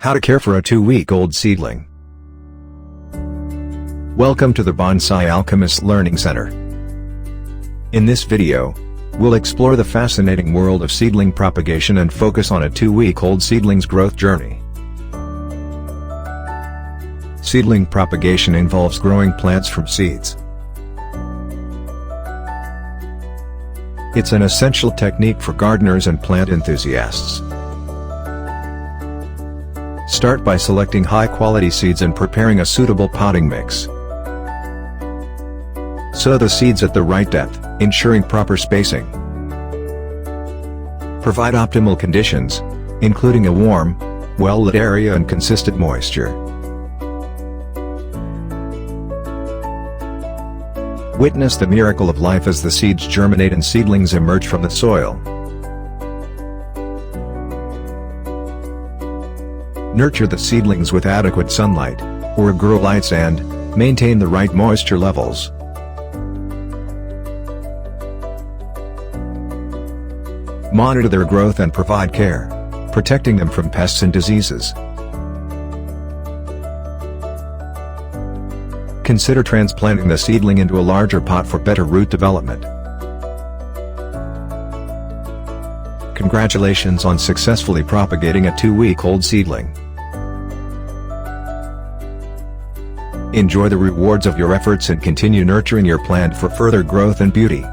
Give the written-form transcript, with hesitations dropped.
How to care for a 2-week-old seedling. Welcome to the Bonsai Alchemist Learning Center. In this video, we'll explore the fascinating world of seedling propagation and focus on a 2-week-old seedling's growth journey. Seedling propagation involves growing plants from seeds. It's an essential technique for gardeners and plant enthusiasts. Start by selecting high-quality seeds and preparing a suitable potting mix. Sow the seeds at the right depth, ensuring proper spacing. Provide optimal conditions, including a warm, well-lit area and consistent moisture. Witness the miracle of life as the seeds germinate and seedlings emerge from the soil. Nurture the seedlings with adequate sunlight, or grow lights, and maintain the right moisture levels. Monitor their growth and provide care, protecting them from pests and diseases. Consider transplanting the seedling into a larger pot for better root development. Congratulations on successfully propagating a 2-week-old seedling. Enjoy the rewards of your efforts and continue nurturing your plant for further growth and beauty.